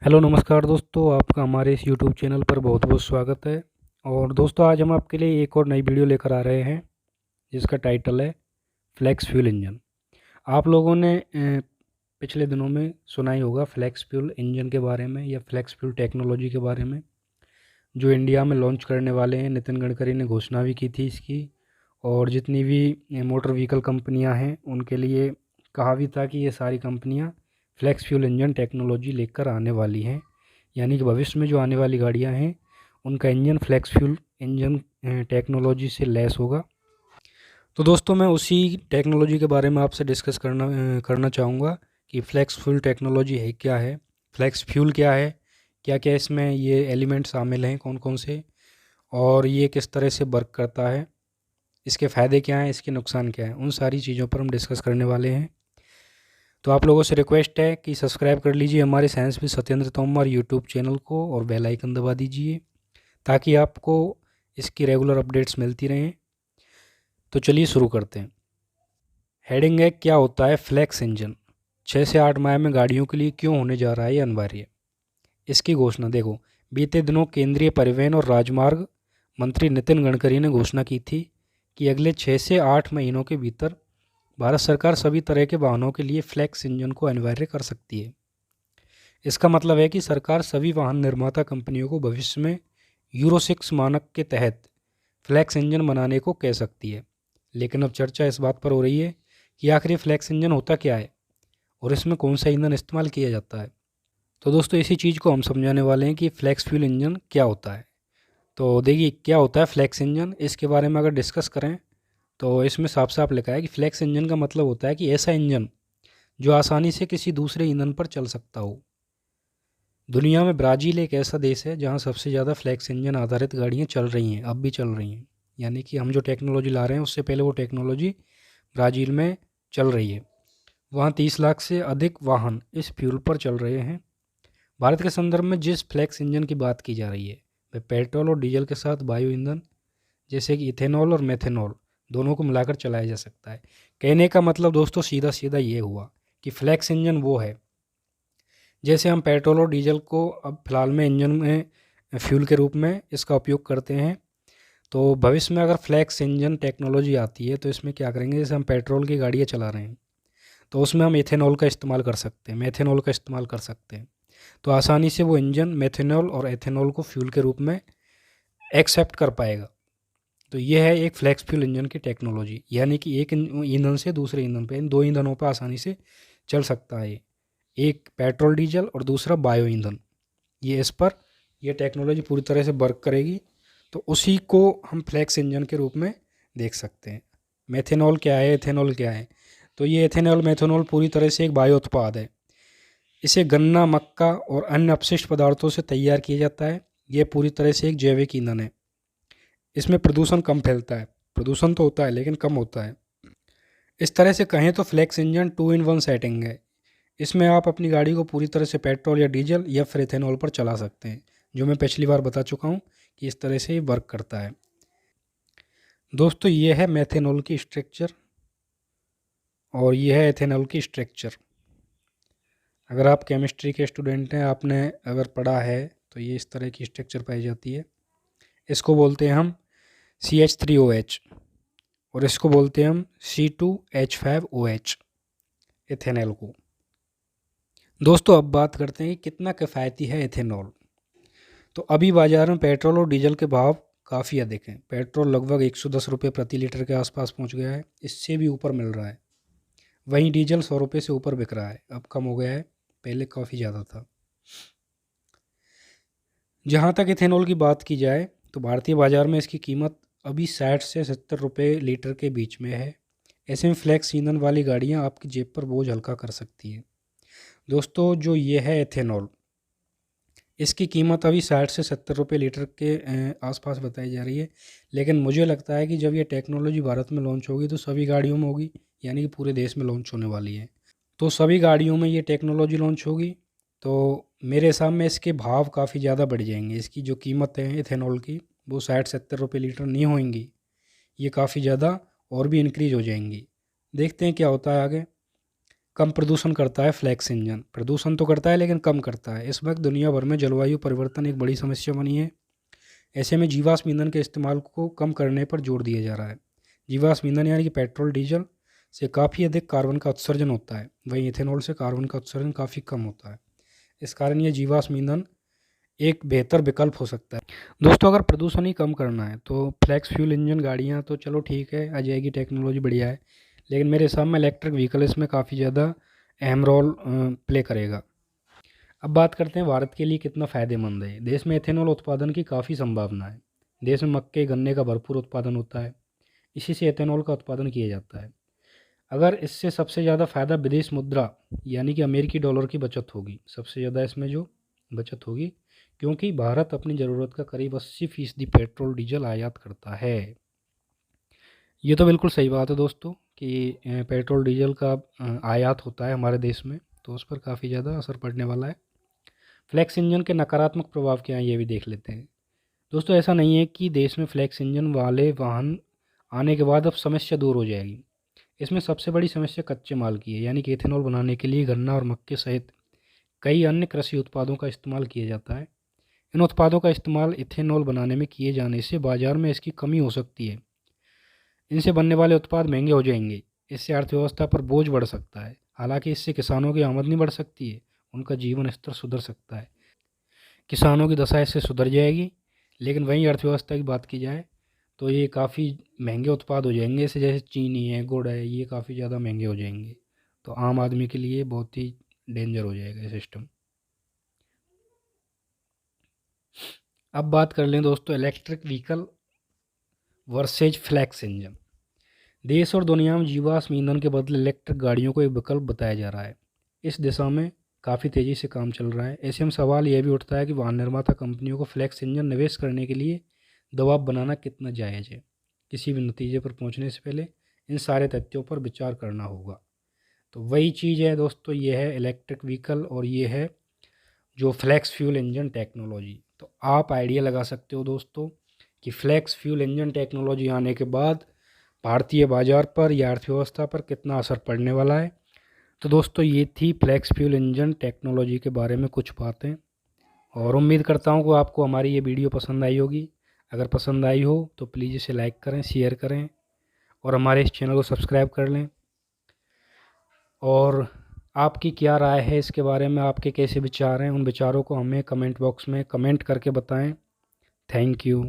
Hello नमस्कार दोस्तों, आपका हमारे इस यूट्यूब चैनल पर बहुत बहुत स्वागत है। और दोस्तों, आज हम आपके लिए एक और नई वीडियो लेकर आ रहे हैं जिसका टाइटल है फ्लैक्स फ्यूल इंजन। आप लोगों ने पिछले दिनों में सुना ही होगा फ्लैक्स फ्यूल इंजन के बारे में या फ्लैक्स फ्यूल टेक्नोलॉजी के बारे में, जो इंडिया में लॉन्च करने वाले हैं। नितिन गडकरी ने घोषणा भी की थी इसकी, और जितनी भी मोटर व्हीकल कंपनियां हैं उनके लिए कहा भी था कि ये सारी कंपनियां फ्लैक्स फ्यूल इंजन टेक्नोलॉजी लेकर आने वाली हैं। यानी कि भविष्य में जो आने वाली गाड़ियां हैं उनका engine flex fuel engine technology से लैस होगा। तो दोस्तों, मैं उसी टेक्नोलॉजी के बारे में आपसे डिस्कस करना चाहूँगा कि फ्लैक्स फ्यूल टेक्नोलॉजी है क्या है, फ्लैक्स फ्यूल क्या है, क्या क्या इसमें ये एलिमेंट शामिल हैं, कौन कौन से, और ये किस तरह से वर्क करता है, इसके फ़ायदे क्या हैं, इसके नुकसान क्या हैं, उन सारी चीज़ों पर हम डिस्कस करने वाले हैं। तो आप लोगों से रिक्वेस्ट है कि सब्सक्राइब कर लीजिए हमारे science with Satyendra Tomar YouTube channel को और बेल आइकन दबा दीजिए ताकि आपको इसकी रेगुलर अपडेट्स मिलती रहें। तो चलिए शुरू करते हैं। हेडिंग है, क्या होता है फ्लैक्स इंजन, 6 से 8 माह में गाड़ियों के लिए क्यों होने जा रहा है ये अनिवार्य। इसकी घोषणा देखो, बीते दिनों केंद्रीय परिवहन और राजमार्ग मंत्री नितिन गडकरी ने घोषणा की थी कि अगले 6 से 8 महीनों के भीतर भारत सरकार सभी तरह के वाहनों के लिए फ्लैक्स इंजन को अनिवार्य कर सकती है। इसका मतलब है कि सरकार सभी वाहन निर्माता कंपनियों को भविष्य में यूरो 6 मानक के तहत फ्लैक्स इंजन बनाने को कह सकती है। लेकिन अब चर्चा इस बात पर हो रही है कि आखिर ये फ्लैक्स इंजन होता क्या है और इसमें कौन सा ईंधन इस्तेमाल किया जाता है। तो दोस्तों, इसी चीज़ को हम समझाने वाले हैं कि फ्लैक्स फ्यूल इंजन क्या होता है। तो देखिए, क्या होता है फ्लैक्स इंजन, इसके बारे में अगर डिस्कस करें तो इसमें साफ साफ लिखा है कि फ्लैक्स इंजन का मतलब होता है कि ऐसा इंजन जो आसानी से किसी दूसरे ईंधन पर चल सकता हो। दुनिया में ब्राज़ील एक ऐसा देश है जहां सबसे ज़्यादा फ्लैक्स इंजन आधारित गाड़ियां चल रही हैं, अब भी चल रही हैं। यानी कि हम जो टेक्नोलॉजी ला रहे हैं उससे पहले वो टेक्नोलॉजी ब्राज़ील में चल रही है। वहाँ 30 लाख से अधिक वाहन इस फ्यूल पर चल रहे हैं। भारत के संदर्भ में जिस फ्लैक्स इंजन की बात की जा रही है वह पेट्रोल और डीजल के साथ बायो ईंधन जैसे कि इथेनॉल और मेथेनॉल दोनों को मिलाकर चलाया जा सकता है। कहने का मतलब दोस्तों सीधा सीधा ये हुआ कि फ्लैक्स इंजन वो है, जैसे हम पेट्रोल और डीजल को अब फ़िलहाल में इंजन में फ्यूल के रूप में इसका उपयोग करते हैं। तो भविष्य में अगर फ्लैक्स इंजन टेक्नोलॉजी आती है तो इसमें क्या करेंगे, जैसे हम पेट्रोल की गाड़ियाँ चला रहे हैं तो उसमें हम इथेनॉल का इस्तेमाल कर सकते हैं, मेथेनॉल का इस्तेमाल कर सकते हैं। तो आसानी से वो इंजन मेथेनॉल और एथेनॉल को फ्यूल के रूप में एक्सेप्ट कर पाएगा। तो ये है एक फ्लैक्स फ्यूल इंजन की टेक्नोलॉजी, यानी कि एक ईंधन से दूसरे ईंधन पे, इन दो ईंधनों पर आसानी से चल सकता है। एक पेट्रोल डीजल और दूसरा बायो ईंधन, ये इस पर ये टेक्नोलॉजी पूरी तरह से वर्क करेगी। तो उसी को हम फ्लैक्स इंजन के रूप में देख सकते हैं। मेथेनॉल क्या है, एथेनॉल क्या है, तो ये एथेनॉल मेथेनॉल पूरी तरह से एक बायो उत्पाद है। इसे गन्ना, मक्का और अन्य अपशिष्ट पदार्थों से तैयार किया जाता है। ये पूरी तरह से एक जैविक ईंधन है। इसमें प्रदूषण कम फैलता है, प्रदूषण तो होता है लेकिन कम होता है। इस तरह से कहें तो फ्लैक्स इंजन 2 in 1 सेटिंग है। इसमें आप अपनी गाड़ी को पूरी तरह से पेट्रोल या डीजल या फिर इथेनॉल पर चला सकते हैं, जो मैं पिछली बार बता चुका हूँ कि इस तरह से ये वर्क करता है। दोस्तों, ये है मेथेनॉल की स्ट्रक्चर और ये है इथेनॉल की स्ट्रक्चर। अगर आप केमिस्ट्री के स्टूडेंट हैं, आपने अगर पढ़ा है तो ये इस तरह की स्ट्रक्चर पाई जाती है। इसको बोलते हैं हम CH3OH और इसको बोलते हैं हम C2H5OH, इथेनॉल को। दोस्तों, अब बात करते हैं कि कितना किफ़ायती है इथेनॉल। तो अभी बाज़ार में पेट्रोल और डीजल के भाव काफ़ी अधिक हैं। पेट्रोल लगभग 110 रुपये प्रति लीटर के आसपास पहुंच गया है, इससे भी ऊपर मिल रहा है। वहीं डीजल 100 रुपये से ऊपर बिक रहा है, अब कम हो गया है, पहले काफ़ी ज़्यादा था। जहां तक इथेनॉल की बात की जाए तो भारतीय बाज़ार में इसकी कीमत अभी 60 से 70 रुपये लीटर के बीच में है। ऐसे में फ्लैक्स ईंधन वाली गाड़ियाँ आपकी जेब पर बोझ हल्का कर सकती हैं। दोस्तों, जो ये है इथेनॉल, इसकी कीमत अभी 60 से 70 रुपये लीटर के आसपास बताई जा रही है। लेकिन मुझे लगता है कि जब ये टेक्नोलॉजी भारत में लॉन्च होगी तो सभी गाड़ियों में होगी, यानी कि पूरे देश में लॉन्च होने वाली है। तो सभी गाड़ियों में ये टेक्नोलॉजी लॉन्च होगी तो मेरे हिसाब में इसके भाव काफ़ी ज़्यादा बढ़ जाएंगे। इसकी जो कीमत है इथेनॉल की वो 60-70 रुपये लीटर नहीं होंगी, ये काफ़ी ज़्यादा और भी इंक्रीज़ हो जाएंगी। देखते हैं क्या होता है आगे। कम प्रदूषण करता है फ्लैक्स इंजन। प्रदूषण तो करता है लेकिन कम करता है। इस वक्त दुनिया भर में जलवायु परिवर्तन एक बड़ी समस्या बनी है। ऐसे में जीवाश्म ईंधन के इस्तेमाल को कम करने पर जोर दिया जा रहा है। जीवाश्म ईंधन यानी कि पेट्रोल डीजल से काफ़ी अधिक कार्बन का उत्सर्जन होता है, वहीं इथेनॉल से कार्बन का उत्सर्जन काफ़ी कम होता है। इस कारण ये जीवाश्म ईंधन एक बेहतर विकल्प हो सकता है। दोस्तों, अगर प्रदूषण ही कम करना है तो फ्लैक्स फ्यूल इंजन गाड़ियाँ तो चलो ठीक है, आ जाएगी, टेक्नोलॉजी बढ़िया है, लेकिन मेरे हिसाब में इलेक्ट्रिक व्हीकल इसमें काफ़ी ज़्यादा अहम रोल प्ले करेगा। अब बात करते हैं भारत के लिए कितना फ़ायदेमंद है। देश में एथेनॉल उत्पादन की काफ़ी संभावना है। देश में मक्के गन्ने का भरपूर उत्पादन होता है, इसी से एथेनॉल का उत्पादन किया जाता है। अगर इससे सबसे ज़्यादा फ़ायदा विदेश मुद्रा यानी कि अमेरिकी डॉलर की बचत होगी। सबसे ज़्यादा इसमें जो बचत होगी, क्योंकि भारत अपनी ज़रूरत का करीब 80% पेट्रोल डीजल आयात करता है। ये तो बिल्कुल सही बात है दोस्तों कि पेट्रोल डीजल का आयात होता है हमारे देश में, तो उस पर काफ़ी ज़्यादा असर पड़ने वाला है। फ्लैक्स इंजन के नकारात्मक प्रभाव क्या हैं, ये भी देख लेते हैं। दोस्तों, ऐसा नहीं है कि देश में फ्लैक्स इंजन वाले वाहन आने के बाद अब समस्या दूर हो जाएगी। इसमें सबसे बड़ी समस्या कच्चे माल की है, यानी कि एथेनॉल बनाने के लिए गन्ना और मक्के सहित कई अन्य कृषि उत्पादों का इस्तेमाल किया जाता है। इन उत्पादों का इस्तेमाल इथेनॉल बनाने में किए जाने से बाजार में इसकी कमी हो सकती है। इनसे बनने वाले उत्पाद महंगे हो जाएंगे। इससे अर्थव्यवस्था पर बोझ बढ़ सकता है। हालांकि इससे किसानों की आमदनी बढ़ सकती है, उनका जीवन स्तर सुधर सकता है, किसानों की दशा इससे सुधर जाएगी। लेकिन वहीं अर्थव्यवस्था की बात की जाए तो ये काफ़ी महंगे उत्पाद हो जाएंगे, ऐसे जैसे चीनी है, गुड़ है, ये काफ़ी ज़्यादा महंगे हो जाएंगे। तो आम आदमी के लिए बहुत ही डेंजर हो जाएगा ये सिस्टम। अब बात कर लें दोस्तों electric vehicle versus flex engine. देश और दुनिया में जीवाश्म ईंधन के बदले इलेक्ट्रिक गाड़ियों को एक विकल्प बताया जा रहा है। इस दिशा में काफ़ी तेज़ी से काम चल रहा है। ऐसे में सवाल यह भी उठता है कि वाहन निर्माता कंपनियों को फ्लैक्स इंजन निवेश करने के लिए दबाव बनाना कितना जायज़ है। किसी भी नतीजे पर पहुंचने से पहले इन सारे तथ्यों पर विचार करना होगा। तो वही चीज़ है दोस्तों, ये है इलेक्ट्रिक व्हीकल और ये है जो फ्लैक्स फ्यूल इंजन टेक्नोलॉजी। तो आप आइडिया लगा सकते हो दोस्तों कि फ्लैक्स फ्यूल इंजन टेक्नोलॉजी आने के बाद भारतीय बाज़ार पर या अर्थव्यवस्था पर कितना असर पड़ने वाला है। तो दोस्तों, ये थी फ्लैक्स फ्यूल इंजन टेक्नोलॉजी के बारे में कुछ बातें, और उम्मीद करता हूँ कि आपको हमारी ये वीडियो पसंद आई होगी। अगर पसंद आई हो तो प्लीज़ इसे लाइक करें, शेयर करें और हमारे इस चैनल को सब्सक्राइब कर लें। और आपकी क्या राय है इसके बारे में, आपके कैसे विचार हैं, उन विचारों को हमें कमेंट बॉक्स में कमेंट करके बताएं। Thank you.